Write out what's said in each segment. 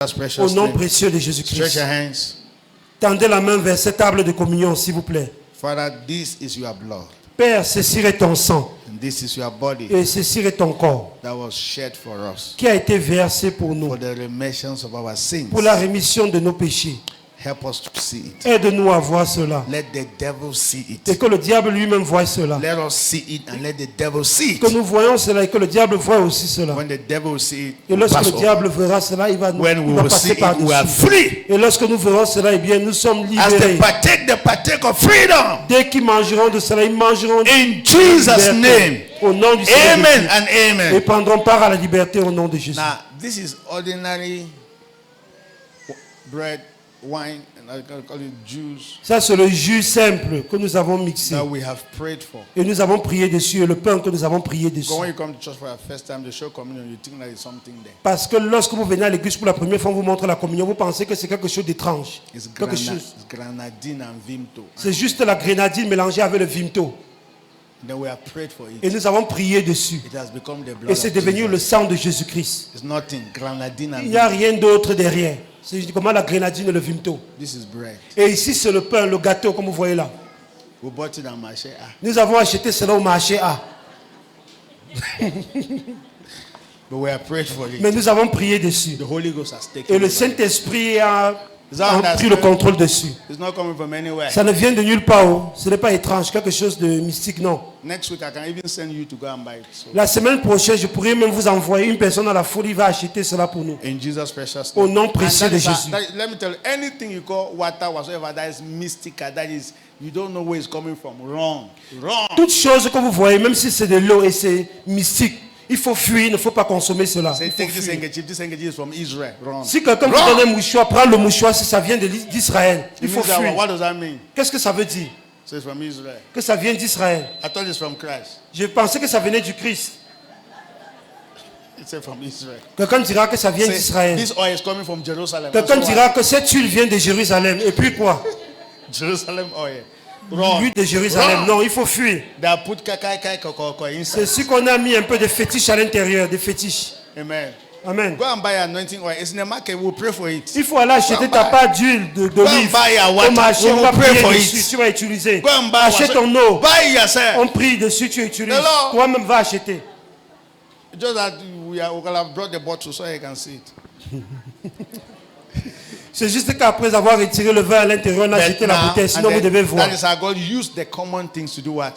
Au nom name. précieux de Stretch Jésus-Christ. your hands. Tendez la main vers cette table de communion, s'il vous plaît. Father, this is your blood. Père, ceci est ton sang And this is your body et ceci est ton corps that was shed for us. qui a été versé pour nous, For the remission of our sins. pour la rémission de nos péchés. Help us to see it. Aide-nous à voir cela. Let the devil see Et it. que le diable lui-même voie cela. Let us see it and let the devil see Que it. nous voyons cela et que le diable voie aussi cela. When the devil see it, Et lorsque pass le over. diable verra cela, il va When il we va will passer see it, we are par-dessus. free. Et lorsque nous verrons cela, eh bien, nous sommes As they libérés. partake of freedom. Dès qu'ils mangeront de cela, ils mangeront In Jesus' name. au nom du Seigneur Amen Jésus. and Et amen. prendront part à la liberté au nom de Jésus. Now, this is ordinary bread, wine, and I can call it juice Ça, c'est le jus simple que nous avons mixé. that we have prayed for. Et nous avons prié dessus. Et le pain que nous avons prié dessus. Because when you come to church for the first time, they show communion, you think there is something there. Parce que lorsque vous venez à l'église pour la première fois, on vous montre la communion, vous pensez que c'est quelque chose d'étrange. Quelque chose. It's grenadine and vimto. C'est juste la grenadine mélangée avec le vimto. Then we have prayed for Et it. nous avons prié dessus. It has become the blood Et c'est of devenu Jesus. le sang de Jésus-Christ. It's nothing. Grenadine and Il n'y a vimto. rien d'autre derrière. C'est comment la grenadine et le vimto. This is bread. Et ici, c'est le pain, le gâteau, comme vous voyez là. We bought it at Marché. Nous avons acheté cela au marché A. But we have prayed for it. Mais nous avons prié dessus. The Holy Ghost has taken Et le it. Saint-Esprit a that pris le contrôle dessus. It's not coming from anywhere. Ça ne vient de nulle part. Oh. Ce n'est pas étrange, quelque chose de mystique, non. Next week, I can even send you to go and buy it. So, La semaine prochaine, je pourrais même vous envoyer une personne à la folie, il va acheter cela pour nous. in Jesus' precious Au name. nom And précieux that de is a- Jésus. let me tell you, anything you call water whatsoever that is mystical, that is, you don't know where it's coming from. Wrong. Wrong. Toute chose que vous voyez, même si c'est de l'eau et c'est mystique, il faut fuir, il ne faut pas consommer cela. Say, Il faut take this fuir. handkerchief. This handkerchief is from Israel. Wrong. Si quelqu'un vous Wrong. donne un mouchoir, prends le mouchoir si ça vient d'Israël. Il It faut means that- fuir. what does that mean? Qu'est-ce que ça veut dire? So it's from Israel. Que ça vient d'Israël. I thought it's from Christ. Je pensais que ça venait du Christ. It's from Israel. Quelqu'un dira que ça vient Say, d'Israël. this oil is coming from Jerusalem. Quelqu'un And so dira que cette huile vient de Jérusalem. Et puis quoi? what? Jerusalem oil. Wrong. L'huile de Jérusalem. Wrong. Non, il faut fuir. They have put kakai koko C'est inside. ce qu'on a mis un peu de fétiche à l'intérieur, des fétiches. Amen. Amen. Go and buy anointing oil. It's in the market. We'll pray for it. Il faut aller acheter ta part d'huile d'olive buy your water. au marché. We On will va pray prier for dessus. it. Tu vas utiliser. Go and buy Achète ton eau. Buy yourself. On prie dessus, tu utilises. Hello. Toi-même, va acheter. Just that we could have brought the bottle so you can see it. C'est juste qu'après avoir retiré le vin à l'intérieur, on a jeté la bouteille. Sinon, vous devez voir. that is how God used the common things to do what?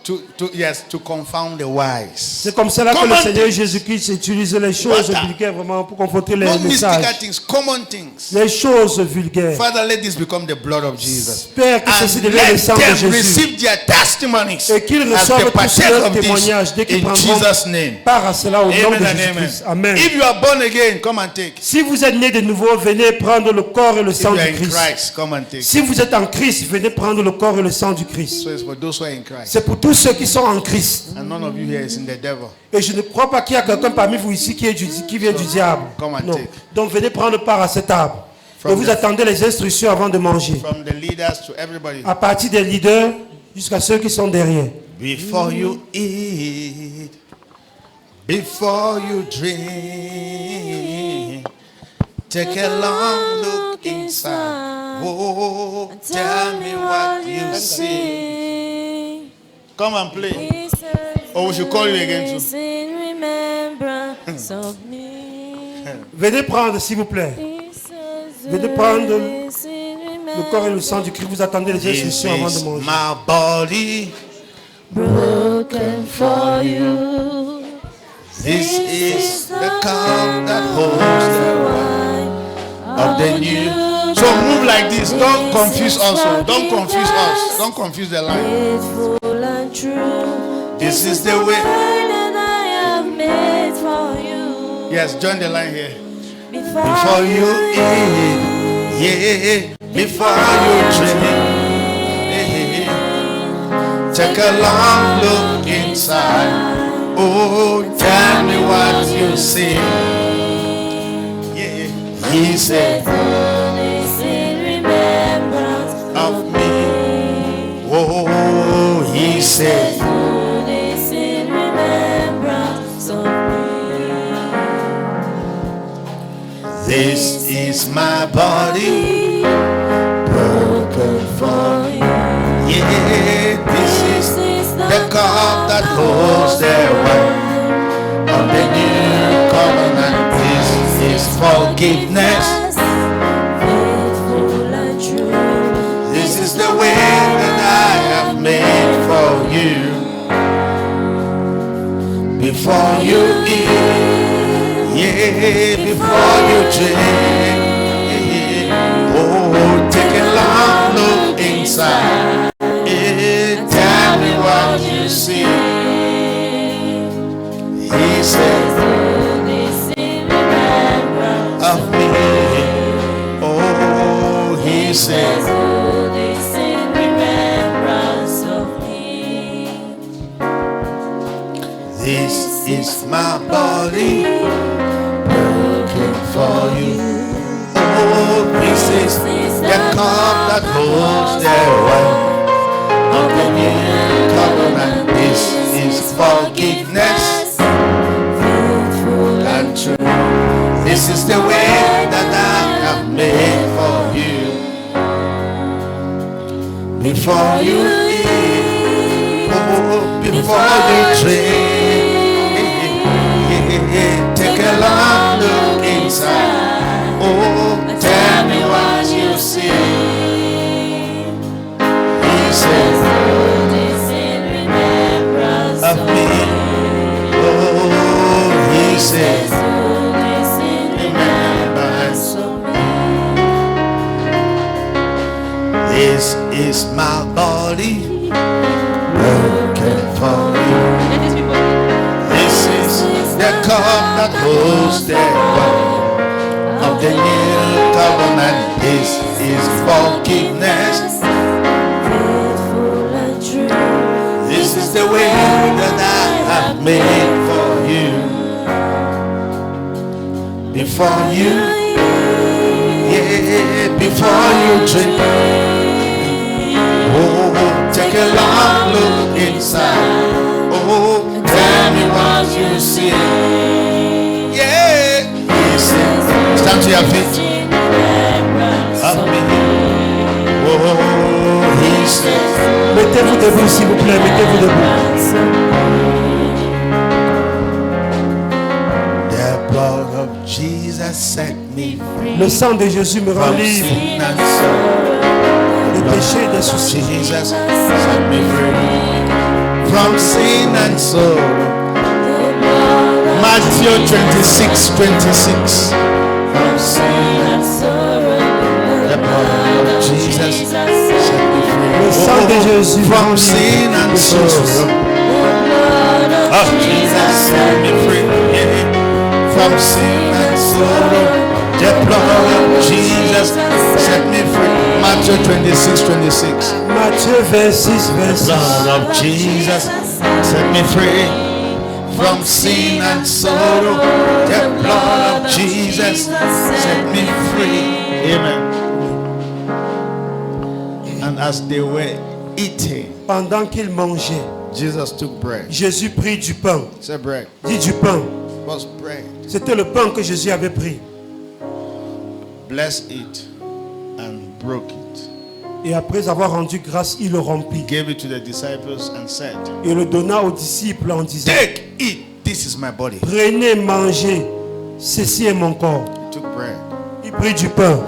To confound the wise. C'est comme cela que le Common Seigneur things. Jésus-Christ utilise les choses What? vulgaires vraiment pour confronter les Not mystical messages. things, common things. Les choses vulgaires. Father, let this become the blood of Jesus. Père, que ceci And devienne le let sang de them Jésus. receive their testimonies Et qu'ils as they reçoivent tous partake leurs of this témoignages dès qu'ils in prendront Jesus' name. part à cela au nom Amen de and amen. Jésus-Christ. Amen. If you are born again, come and take. Si vous êtes né de nouveau, venez prendre le corps et le If sang you are du in Christ. Christ, come and take. Si vous êtes en Christ, venez prendre le corps et le sang du Christ. So it's for those who are in Christ. C'est pour tous ceux qui sont en Christ. And none of you here is in the devil. Et je ne crois pas qu'il y a quelqu'un parmi vous ici qui vient du diable. Come and Non. take. Donc venez prendre part à cette arbre. From Et vous the- attendez les instructions avant de manger. From the leaders to everybody. À partir des leaders jusqu'à ceux qui sont derrière. Before you eat, before you drink, take a long look inside. Oh, tell me what you see. Come and play. Oh, we should call you again too. In remembrance of me. Venez prendre s'il vous plaît. Venez prendre le corps et le sang du Christ. Vous attendez les This instructions avant de is manger. my body. Broken for you. This is the cup that holds the wine of the new. So move like this. Don't confuse us. Don't confuse us. Don't confuse the line. Faithful and true. This is the way. That I have made for you. Yes, join the line here. Before Before you eat, yeah, before you drink, take a long look inside. Oh, tell me what you see. Yeah, he said this in remembrance of me. Oh, he said. do this in remembrance of me. This This is my body broken for you. Yeah, this is the cup that holds the wine of the new covenant. This is forgiveness. Faithful and true. This is the way that I have made for you. Before you eat, yeah, before you drink, oh, take a long look inside. Yeah, tell me what you see. He said, Do this in remembrance of me. Oh, he said, Do this in remembrance of me. this is my body broken for you. Oh, this is the cup that holds the wine of the new covenant. This is forgiveness Faithful and true. This is the way that I have made for you. Before you eat, oh, before you drink, take a long look inside. Oh, tell me what you see. He says, Do this in remembrance of me. Oh, he says, Do this in remembrance of me. this is my body broken for you. This is the cup that holds the wine of the new covenant. This is forgiveness. Faithful and true. This is the way that I have made for you. Before you, yeah, before you drink. Oh, take a long look inside. Oh, tell me what you see. Yeah, he says, stand to your feet. Of me. Oh, he says, Mettez-vous debout, s'il vous plaît, mettez-vous debout. the blood of Jesus set me free. Le sang de Jésus me rend From libre sin and sorrow. des péchés et des soucis. Jesus set me free. From sin and sorrow. Matthew 26:26. From sin and sorrow, The blood of Jesus set me free. Le sang de Jésus me From rend sin libre and des péchés et des soucis. sorrow. the blood of Jesus set me free. Yeah. From sin and sorrow. The blood of Jesus set me free. Matthew 26:26. Matthieu 26, 26. Blood of Jesus set me free from sin and sorrow. The blood of Jesus set me free. Amen. And as they were eating, Pendant qu'ils mangeaient, Jesus took bread. Jésus prit du pain. Say bread. Dit du pain. It was bread. C'était le pain que Jésus avait pris. Blessed it and broke it. Et après avoir rendu grâce, il le rompit. Gave it to the disciples and said, Et le donna aux disciples en disant, take, eat, this is my body. prenez, mangez, ceci est mon corps. He took bread. Il prit du pain.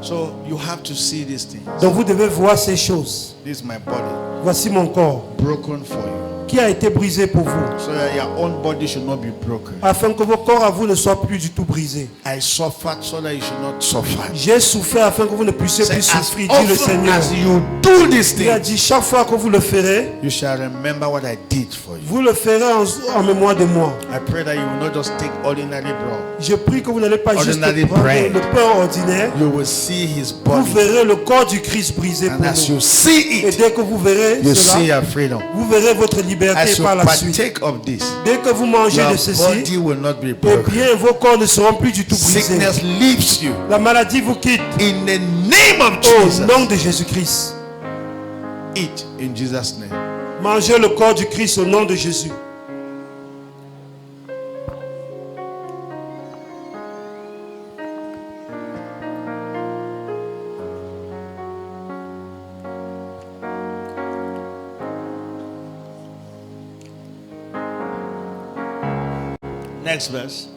So you have to see these things. Donc vous devez voir ces choses. This is my body, Voici mon corps broken for you. qui a été brisé pour vous, So that your own body should not be broken. afin que vos corps à vous ne soient plus du tout brisés. I suffered so that you should not suffer. J'ai souffert afin que vous ne puissiez Say, plus as souffrir, dit le often Seigneur. as you do this Il a thing, dit, chaque fois que vous le ferez, you shall remember what I did for you. vous le ferez en mémoire de moi. I pray that you will not just take ordinary bread. Je prie que vous n'allez pas juste Ordinary prendre bread. le pain ordinaire. You will see his Vous body. verrez le corps du Christ brisé And pour as nous. you see Et it, dès que vous verrez you see cela, your freedom. vous verrez votre liberté As you par la suite. partake of this, Dès que vous mangez your de ceci, body will not be eh broken. bien vos corps ne seront plus du tout brisés. Sickness leaves you. La maladie vous quitte. In the name of Au Jesus, nom de Jésus-Christ. eat in Jesus' name. Mangez le corps du Christ au nom de Jésus. Next verse.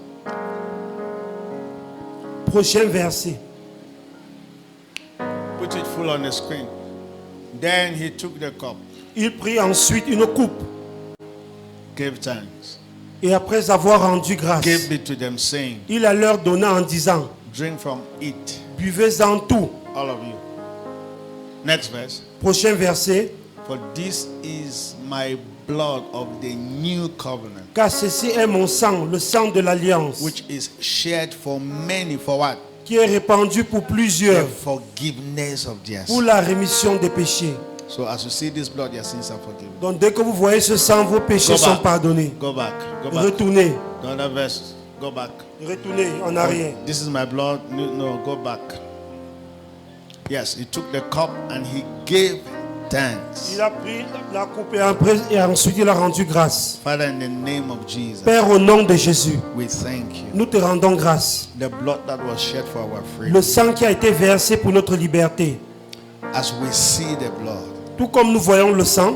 Prochain verset. Put it full on the screen. Then he took the cup, Il prit ensuite une coupe gave thanks, et après avoir rendu grâce, gave it to them, saying, il la leur donna en disant, drink from it, buvez-en tout. all of you. Next verse. Prochain verset. For this is my blood of the new covenant, Car ceci est mon sang, le sang de l'alliance, which is shed for many, for what? qui est répandu pour The plusieurs, forgiveness of their pour sins. la rémission des péchés. So as you see this blood, your sins are forgiven. Donc dès que vous voyez ce sang, vos péchés Go sont back. pardonnés. Go back. Go back. Retournez, The other verse. Go back. retournez en arrière. This is my blood. No, go back. Yes, he took the cup and he gave thanks. Il a pris la coupe et ensuite il a rendu grâce. Father, in the name of Jesus, Père, au nom de Jésus, we thank you. nous te rendons grâce. The blood that was shed for our freedom. Le sang qui a été versé pour notre liberté. As we see the blood, Tout comme nous voyons le sang,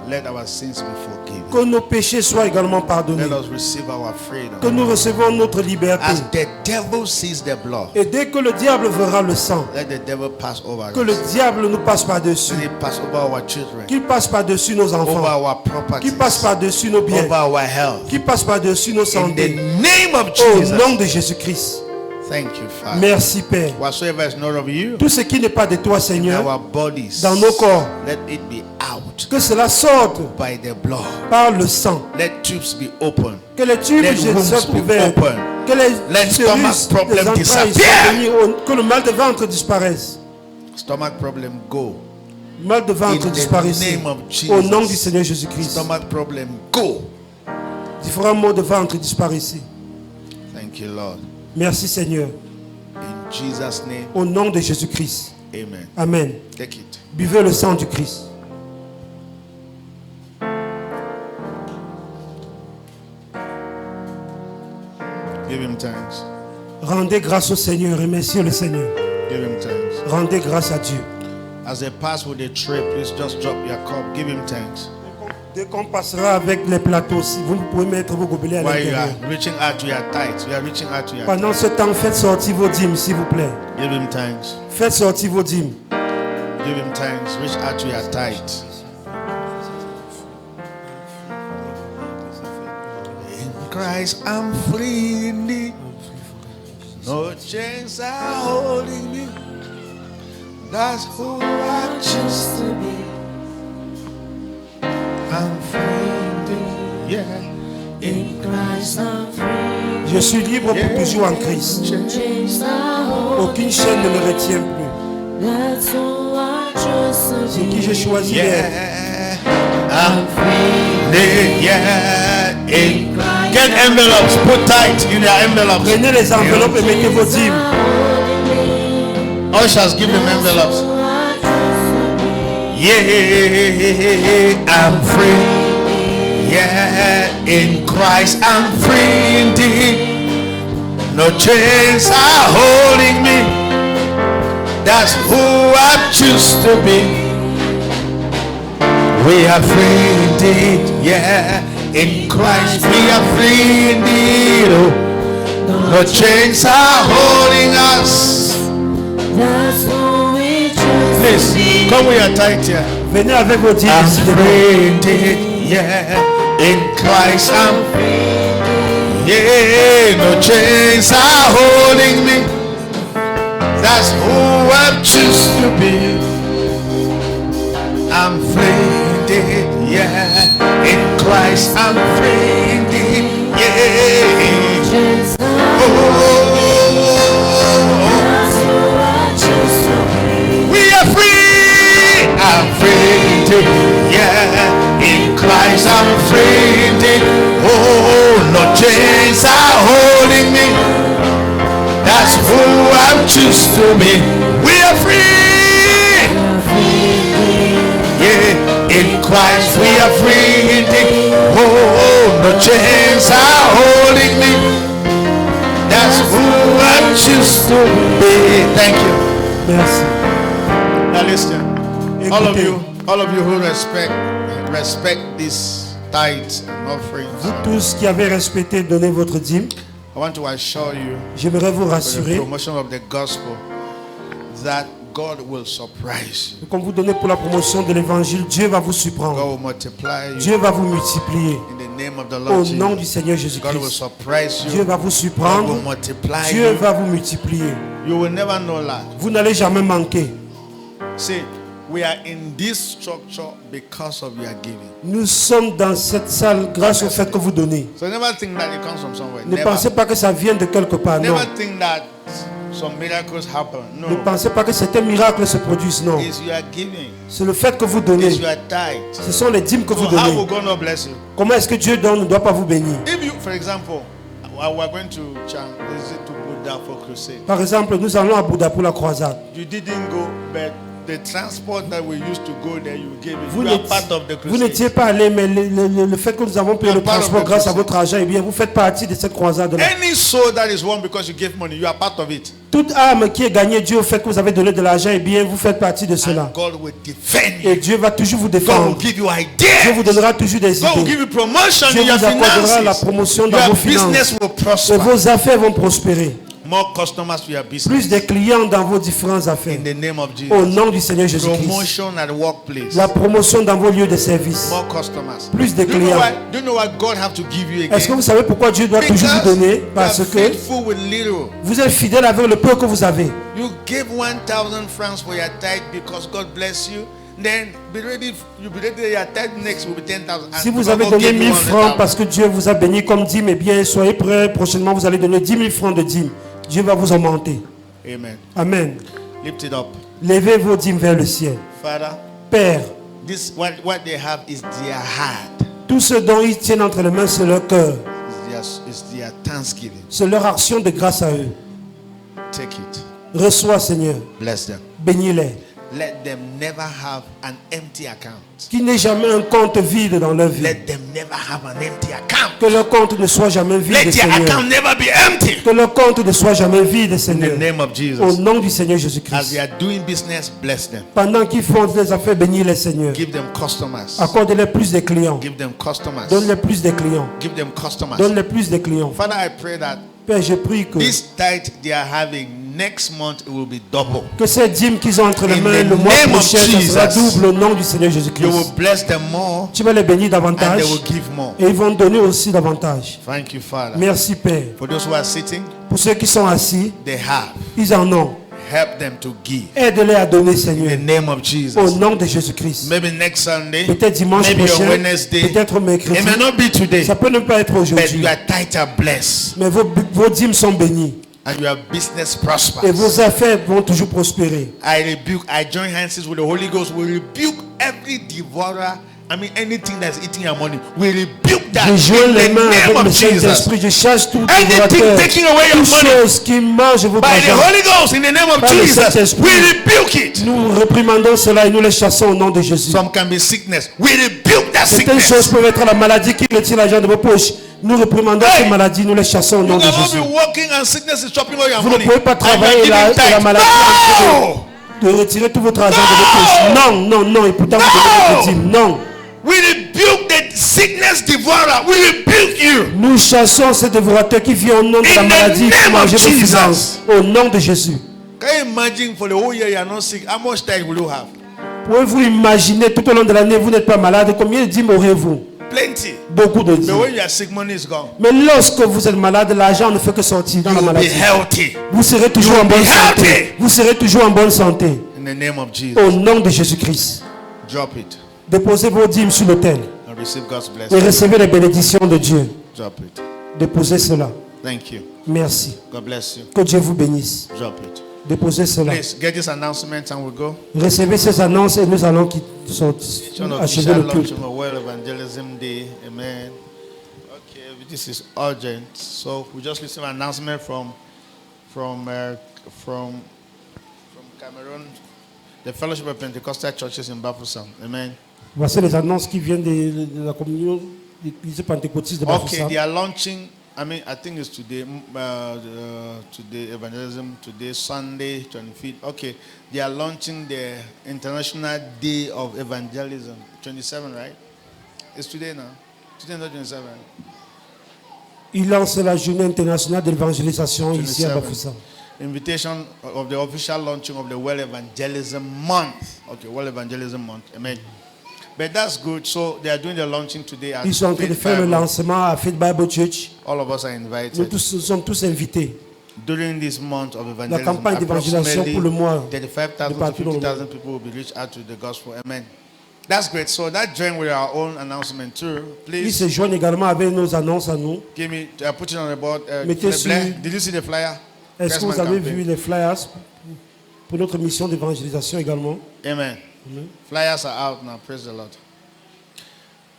let our sins be forgiven. que nos péchés soient également pardonnés. Let us receive our freedom. Que nous recevons notre liberté. As the devil sees the blood, Et dès que le diable verra le sang, let the devil pass over que le us. diable nous passe par-dessus. Let it pass over our children, Qu'il passe par-dessus nos over enfants. our properties, Qu'il passe par-dessus nos biens. over our health. Qu'il passe par-dessus nos In the santé. name of Au Jesus. nom de Jésus-Christ. Thank you, Father. Merci Père. Whatsoever is not of you, Tout ce qui n'est pas de toi, in Seigneur, our bodies, dans nos corps, let it be out que cela sorte by the blood. par le sang. Let tubes be open. Que les tubes Let wombs soient be ouverts. open. Que les Let stomach serrures problem des entrailles soient disappear. bénies. Que le mal de ventre disparaisse. Stomach problem go. Le mal de In ventre the disparaisse. name of Au nom du Jesus. Seigneur Jésus-Christ. Stomach problem go. Différents maux de ventre disparaissent. Thank you, Lord. Merci Seigneur. In Jesus' name, Au nom de Jésus-Christ. amen. Amen. Take it. Buvez le sang du Christ. Give him thanks. Rendez grâce au Seigneur. Remerciez le Seigneur. Give him thanks. Rendez grâce à Dieu. As they pass with the tray, please just drop your cup. Give him thanks. Dès qu'on passera avec les plateaux, si vous pouvez mettre vos gobelets à While you l'intérieur. are reaching out to your tithes, you are reaching out to your Pendant ce temps, faites sortir vos dîmes, s'il vous plaît. Give him thanks. Faites sortir vos dîmes. Give him thanks. Reach out to your tithes. In Christ I'm free indeed. No chains are holding me. That's who I choose to be. I'm free indeed. Yeah. In Christ I'm free. Je suis libre pour toujours en Christ. Chains are holding. Aucune chaîne ne me retient plus. That's who I choose to C'est qui be. j'ai choisi d'être. Yeah. I'm free. Yeah. In get envelopes. Put tight in your envelopes. Prenez les enveloppes et mettez vos dîmes. Ushers, give them envelopes. Yeah, I'm free. Yeah, in Christ I'm free indeed. No chains are holding me. That's who I choose to be. We are free indeed. Yeah, in Christ we are free indeed. Oh, no chains are holding us. That's who we choose. Please, come with your tithe here. Venez avec vos dîmes. I'm s'il vous plaît. free indeed, yeah. In Christ I'm free. Yeah, no chains are holding me. That's who I choose to be. I'm free indeed, yeah. In Christ I'm free indeed, yeah. Chains are Oh, That's who I choose to be. we are free. I'm free indeed. Yeah. In Christ I'm free indeed. Oh, no chains are holding me. That's who I choose to be. We are free. Yeah. In Christ we are free indeed. Oh, no chains are holding me. That's who I choose to be. Thank you. Merci. Now listen, Écoutez. all of you who respect this tithes and offerings, Vous tous qui avez respecté, donné votre dîme, I want to assure you, j'aimerais vous for the rassurer promotion of the gospel, that God will surprise you. que quand vous donnez pour la promotion de l'évangile, Dieu va vous surprendre. God will multiply you Dieu va vous multiplier. in the name of the Au Lord nom du Jesus. Seigneur God will Jésus-Christ. surprise Dieu you. va vous God surprendre. will multiply Dieu you. va vous multiplier. You will never know lack. Vous n'allez jamais manquer. See, we are in this structure because of your giving. Nous sommes dans cette salle grâce au fait que vous donnez. So never think that it comes from somewhere. Ne pensez pas que ça vient de quelque part, non. Never think that some miracles happen. Ne No. pensez pas que certains miracles se produisent, non. It's your giving. C'est le fait que vous donnez. It's your tithe. Ce sont les dîmes que So vous how will donnez. God not bless you? Comment est-ce que Dieu donne, ne doit pas vous bénir? If you, for example, we're going to visit to Buddha for crusade. Par exemple, nous allons à Bouddha pour la croisade. You didn't go, but the transport that we used to go there, you gave it. Vous You are part of the vous n'étiez crusade. pas allé, mais le fait que nous avons payé You le are part of transport the grâce à crusade. votre argent, eh bien, vous faites partie de cette croisade-là. Any soul that is won because you gave money, you are part of it. Toute âme qui est gagnée Dieu au fait que vous avez donné de l'argent, eh bien, vous faites partie de cela. And God will defend Et you. Dieu va toujours vous God will défendre. give you Dieu vous ideas. donnera toujours des God will give idées. you promotion Dieu in your vous accordera la finances. promotion dans Your vos finances. business will Et prosper. vos affaires vont prospérer. More customers for your business. Plus de clients dans vos différentes affaires. In the name of Au Jesus. nom du Seigneur Jésus-Christ. Promotion at workplace. La promotion dans vos lieux de service. More customers. Plus de Do you know clients. do you know what God have to give you Est-ce que again? vous savez pourquoi Dieu doit toujours vous donner? you Parce are que faithful with little. vous êtes fidèle avec le peu que vous avez. You give 1,000 francs for your tithe because God bless you. Then be ready. You be ready. Your tithe next will be 10,000. Si vous avez donné 1000 francs parce que Dieu vous a béni comme dîme, eh bien, soyez prêts. Prochainement, vous allez donner 10 000 francs de dîme. Dieu va vous augmenter. Amen. Amen. Lift it up, Levez vos dîmes vers le ciel. Father. Père, This what they have is their heart. tout ce dont ils tiennent entre les mains, c'est leur cœur. It's their thanksgiving. C'est leur action de grâce à eux. Take it. Reçois, Seigneur. Bless them. Bénis-les. Let them never have an empty account. Qu'il n'ait jamais un compte vide dans leur vie. Let them never have an empty account. Que leur compte ne soit jamais vide, Let their Seigneur. account never be empty. Que leur compte ne soit jamais vide, In the Seigneur. name of Au Jesus. nom du Seigneur As Jésus-Christ. they are doing business, bless them. Pendant qu'ils font des affaires, bénis-les, Seigneur. Give them customers. Accorde-les plus de clients. Give them customers. Donne-les plus de clients. Give them customers. Donne-les plus de clients. Father, I pray that Père, je prie que this tithe they are having next month it will be double. ces dîmes qu'ils ont entre les In mains the le mois name of prochain, ça sera Jesus. double au nom du Seigneur You Jésus-Christ. will bless them more Tu vas les bénir and davantage they will give more. et ils vont donner aussi davantage. Thank you, Father. Merci, Père. For those who are sitting, Pour ceux qui sont assis, they have. ils en ont. Help them to give. Aide-les à donner, In the Seigneur. name of Au Jesus. nom de Jésus-Christ. Maybe next Sunday, Peut-être dimanche maybe on prochain, Wednesday. peut-être mercredi. It may not be today, Ça peut ne pas être but aujourd'hui. your tithe are blessed Mais vos dîmes sont bénis. and your business Et prospers. vos affaires vont toujours prospérer. I join hands with the Holy Ghost. We rebuke every devourer. I mean, anything that's eating your money. We rebuke that Je joins in les the mains name avec le of Jesus. Saint-Esprit. Je chasse tout Anything dévorateur. taking away your Toute money chose qui mange votre by the argent. Holy Ghost in the name of Par le Jesus, Saint-Esprit. we rebuke it. Nous réprimandons cela et nous les chassons au nom de Jésus. Some can be sickness. We rebuke that Certaines choses sickness. peuvent être la maladie qui retire l'argent de vos poches. Nous réprimandons Hey! ces maladies, nous les chassons au You nom de cannot Jésus. be working and sickness is chopping all your Vous ne money. pouvez pas And you are travailler giving et la tithe. maladie No! de retirer tout votre argent de vos poches. Non, non, non. Et pourtant, vous donnez votre dîme. Non. We rebuke the sickness devourer. We rebuke you. Nous chassons ce dévorateur qui vient au nom de la In the maladie pour name manger of vos Jesus. finances. Au nom de Jésus. Can you imagine for the whole year you are not sick? How much tithe will you have? Pouvez-vous imaginer tout au long de l'année, vous n'êtes pas malade, combien de dîmes aurez-vous? Plenty. Beaucoup de But dîmes. when you are sick, money is gone. Mais lorsque vous êtes malade, l'argent ne fait que sortir dans You la will be maladie. healthy. Vous serez toujours You en will bonne be santé. healthy. Vous serez toujours en bonne santé. In the name of Jesus. Au nom de Jésus-Christ. Drop it Déposez vos dîmes sur l'autel and receive God's et blessing. recevez les bénédictions de Dieu. Drop it. Déposez cela. Thank you. Merci. God bless you. Que Dieu vous bénisse. Drop it. Déposez cela. Please get this announcement and we'll go. Recevez ces annonces et nous allons John achever official le launch culte. of a World Evangelism Day. Amen. Okay, this is urgent. So we just received an announcement from Cameroon, the Fellowship of Pentecostal Churches in Bafoussam. Amen. Voici les annonces qui viennent de la communion de l'Église pentecôtiste de Okay, Bafoussam. they are launching. I think it's today. Today evangelism. Today Sunday 25th. Okay, they are launching the International Day of Evangelism. 27, right? It's today now. 27. Il lance la journée internationale de l'évangélisation ici à 27. Bafoussam. Invitation of the official launching of the World Evangelism Month. Okay, World Evangelism Month. Amen. But that's good. So they are doing the launching today at Ils sont en train de Faith faire le Bible. lancement à Faith Bible Church. All of us are Nous invited. sommes tous invités. During this month of La evangelism, campagne d'évangélisation pour le mois 35,000 de to partout dans le 50,000 people will be reached out to the gospel. Amen. That's great. So that join with our own announcement too. Ils Please se joignent également avec nos annonces à nous. give me, put it on the board. Mettez Blair, sur- did you see the flyer? Est-ce que vous Pressman avez campaign. vu les flyers pour notre mission d'évangélisation également? Amen. Amen. Flyers are out now. Praise the Lord.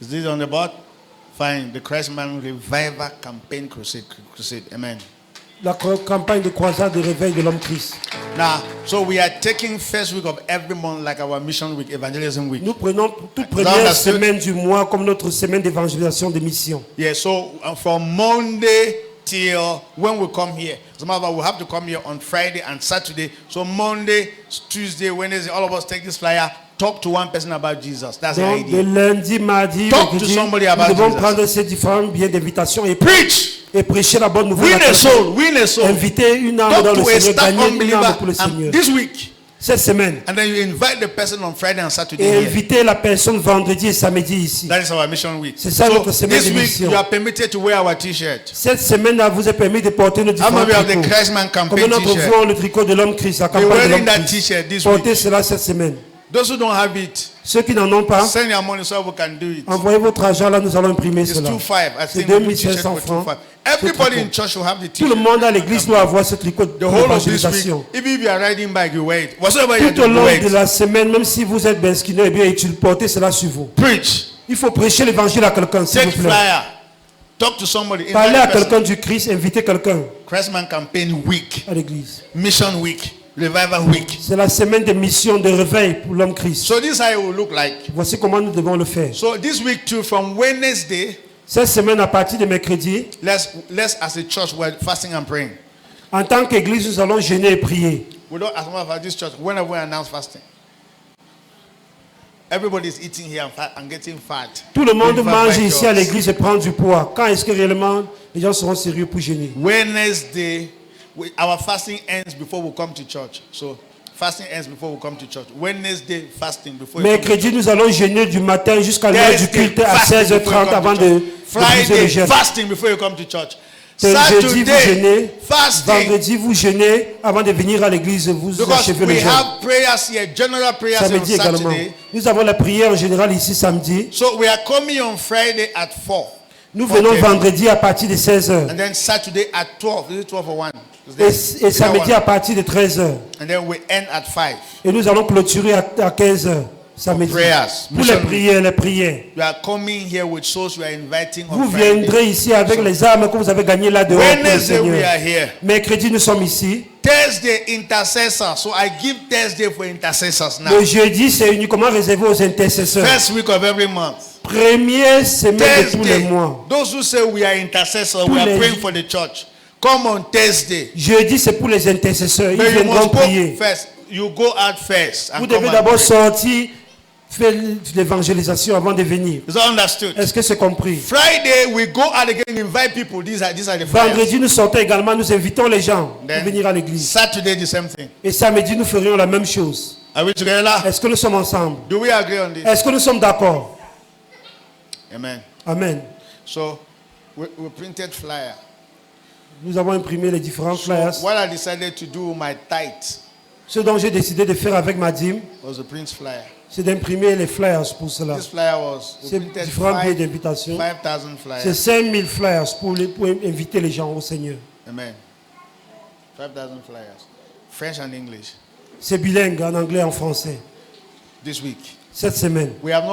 Is this on the board? Fine. The Christman Revival Campaign Crusade. Amen. La campagne de croisade de réveil de l'homme Christ. Now, so we are taking first week of every month like our mission week, evangelism week. Nous prenons toute Is that première understood? semaine du mois comme notre semaine d'évangélisation de mission. Yeah, so from Monday till when we come here. As a matter of fact, we have to come here on Friday and Saturday. So Monday, Tuesday, Wednesday, all of us take this flyer, talk to one person about Jesus. That's the Donc, de idea. lundi, mardi, Talk to mercredi, somebody nous about devons Jesus. prendre ces différents biens d'invitation Preach! et prêcher la bonne nouvelle. Win à a quelqu'un. soul, win a soul. Inviter une âme Talk dans le to a Seigneur, staff gagner une unbeliever âme pour le Seigneur. this week. Cette semaine. And then you invite the person on Friday and Saturday Et here. inviter la personne vendredi et samedi ici. That is our mission week. C'est ça So notre semaine this week d'émission. you are permitted to wear our t-shirt. Cette semaine-là vous est permis de porter nos How différents many of the tricots. Christman campaign Combien d'entre t-shirt? vous ont le tricot de l'homme Christ, la You're campagne de wearing l'homme that Christ? t-shirt this Portez week. cela cette semaine. Those who don't have it, Ceux qui n'en ont pas, send your money so we can do it. envoyez votre argent là, nous allons imprimer It's cela. 2,500. I C'est think we do t-shirt 2500 for francs. 2,500. Everybody in church will have the Tout le t-shirt. monde à l'église doit avoir ce tricot The de whole of this week, l'évangélisation. even if you are riding bike, you wear it. Whatsoever you Tout au do, you long wear de it. la semaine, même si vous êtes besquineux, eh bien, portez cela sur vous. Preach. Il faut prêcher l'évangile à quelqu'un, s'il Take vous plaît. flyer. Talk to somebody. Parlez à Invite a quelqu'un person. du Christ, invitez quelqu'un Christman Campaign Week. à l'église. Mission Week. Revival Week. C'est la semaine de mission de réveil pour l'homme Christ. So this is how it will look like. Voici comment nous devons le faire. So this week too, from Wednesday, Cette semaine, à partir de mercredi, let's as a church we're fasting and praying. en tant qu'église, nous allons jeûner et prier. We don't, as a matter of fact, this church, whenever we announce fasting, everybody is eating here and getting fat. Tout le monde We mange invite ici à us. l'église et prend du poids. Quand est-ce que réellement les gens seront sérieux pour jeûner? Wednesday, our fasting ends before we come to church. So fasting ends before we come to church. Wednesday fasting before. you come to Mercredi, nous allons jeûner du matin jusqu'à l'heure du Thursday, culte à fasting before you 16h30 come avant to de church. briser le Friday, jeûne. fasting before you come to church. Jeudi, vous jeûnez. Saturday, fasting. Vendredi, vous jeûnez avant de venir à l'église. Vous Because achevez le we jeûne. have prayers here, general prayers Samedi on également. Saturday. Nous avons la prière en général ici samedi. So we are coming on Friday at 4. Nous venons Okay. vendredi à partir de 16h. And then Saturday at 12. Is it 12 or 1? Et samedi à partir de 13h. And then we end at 5. Et nous allons clôturer à 15h. Samedi. Prayers. Pour les prières, les prières. You are coming here with souls you are inviting on Vous Friday. viendrez ici avec les armes que vous avez gagnées là dehors pour le Wednesday we Seigneur. are here. Mercredi, nous sommes ici. Thursday intercessor. So I give Thursday for intercessors now. Le jeudi, c'est uniquement réservé aux intercesseurs. First week of every month. Première semaine de tous les Thursday. mois. Those who say we are intercessors, Tous we are les- praying for the church. Come on Thursday. Jeudi, c'est pour les intercesseurs. Ils But you viendront must go prier. first. You go out first. Vous And devez come and d'abord pray. sortir, faire l'évangélisation avant de venir. Is that understood? Est-ce que c'est compris? Friday we go out again, invite people. These are the flyers. Vendredi, nous sortons également, nous invitons les gens à Then venir à l'église. Saturday the same thing. Et samedi, nous ferions la même chose. Are we together? Est-ce que nous sommes ensemble? Do we agree on this? Est-ce que nous sommes d'accord? Amen. Amen. So we printed flyer. Nous avons imprimé les différents So flyers. what I decided to do with my tithe Ce dont j'ai décidé de faire avec ma dîme, was to print flyer. c'est d'imprimer les flyers pour cela. This flyer was we C'est printed différents billets d'invitation. 5,000 C'est flyers. 5000 flyers pour inviter les gens au Seigneur. Amen. 5,000 flyers. French and English. C'est bilingue en anglais et en français. This week. Cette semaine. We have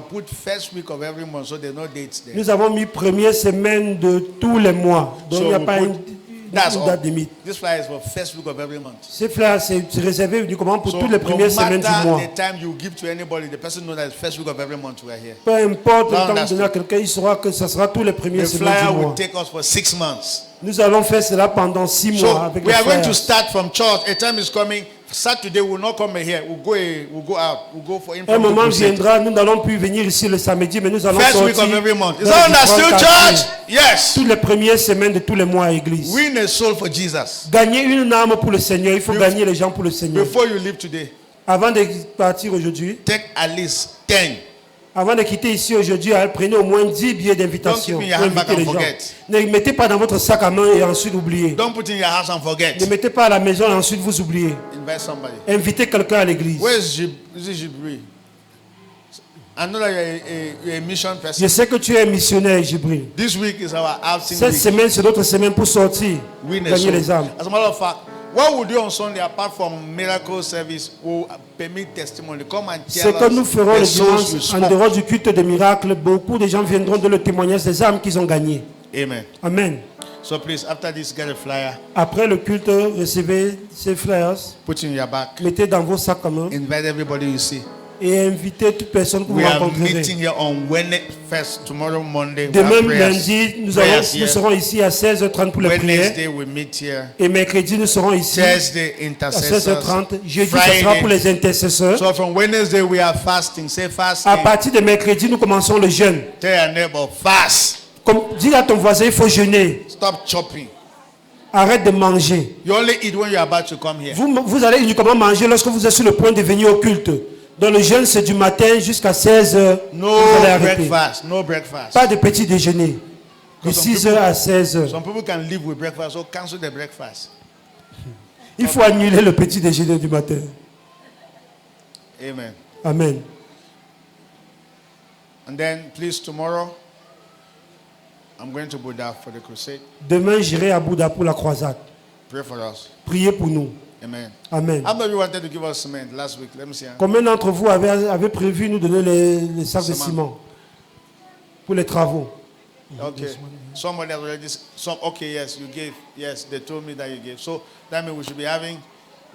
put first week of every month, so there's no dates there. Nous avons mis première semaine de tous les mois. Donc So il n'y a we pas put- une That's all. date limite. This flyer is for first week of every month. Ces flyers, c'est réservé uniquement pour So toutes les premières no semaines du matter mois. the time you give to anybody, the person knows that it's first week of every month we are here. Peu importe le No, temps que that's vous donnez à quelqu'un, il saura que ce sera tous les premières The semaines flyer du will mois. take us for 6 months. Nous allons faire cela pendant 6 mois So avec we les are going to flyers. start from church. A time is coming. Saturday we'll not come here. We'll go out. We'll go for Un impromptu moment crusade. viendra, nous n'allons plus venir ici le samedi, mais nous allons First week sortir of every month. Is dans that les understood, différents church? quartiers. Yes. Toutes les premières semaines de tous les mois à l'église. Win a soul for Jesus. Gagner une âme pour le Seigneur. Il faut gagner les gens pour le Seigneur. Before you leave today, Avant de partir aujourd'hui, take at least 10. avant de quitter ici aujourd'hui, prenez au moins 10 billets d'invitation Don't keep in your pour handbag inviter les and gens. forget. Ne mettez pas dans votre sac à main et ensuite oubliez. Don't put in your house and forget. Ne mettez pas à la maison et ensuite vous oubliez. Invite somebody. Invitez quelqu'un à l'église. Where is Jibri? I know that you're a mission person. Je sais que tu es missionnaire, Jibril. This week is our outing Cette week. semaine, c'est notre semaine pour sortir, Win a gagner soul. les âmes. As a matter of fact, what we do on Sunday, apart from miracle service, will permit testimony. Come and Ce tell que nous us ferons the le souls dimanche, you en spoke. dehors du culte de miracles, beaucoup de gens viendront de le témoignage des âmes qu'ils ont gagnées. Amen. Amen. So please, after this, get a flyer, Après le culte, recevez ces flyers, put in your bag, mettez dans vos sacs à main invite everybody you see. et invitez toute personne que vous We are rencontrerez. meeting here on Wednesday, first tomorrow Monday. we Demain have prayers. lundi, nous Prayers here. serons ici à 16h30 pour les prières. Wednesday, we meet here. Et mercredi, nous serons ici Thursday, à intercessors. 16h30. Jeudi, ce sera pour les intercesseurs. So from Wednesday, we are fasting. Say fasting. À partir de mercredi, nous commençons le jeûne. Tell your neighbor, fast. Comme, dis à ton voisin, il faut jeûner. Stop chopping. Arrête de manger. You only eat when you're about to come here. Vous allez uniquement manger lorsque vous êtes sur le point de venir au culte. Dans le jeûne, c'est du matin jusqu'à 16h. No Vous allez arrêter. breakfast. No breakfast. Pas de petit déjeuner. De 6h à 16h. Some people can live with breakfast, so cancel the breakfast. Il faut annuler le petit déjeuner du matin. Amen. Amen. And then, please, tomorrow, I'm going to Buddha for the crusade. Demain, j'irai à Bouddha pour la croisade. Pray for us. Priez pour nous. Amen. Amen. How many of you wanted to give us cement last week? Let me see. Combien d'entre vous avez prévu nous donner les sacs de ciment pour les travaux? Okay. Somebody has already. Okay, yes, you gave. Yes, they told me that you gave. So that means we should be having.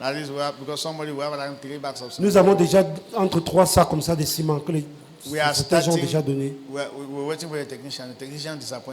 At least we have, because somebody will have around 3 bags of cement. Nous avons déjà entre 3 sacs comme ça de ciment que les We are secrétaires ont starting. déjà donné. We're waiting for a technician. The technician disappointed.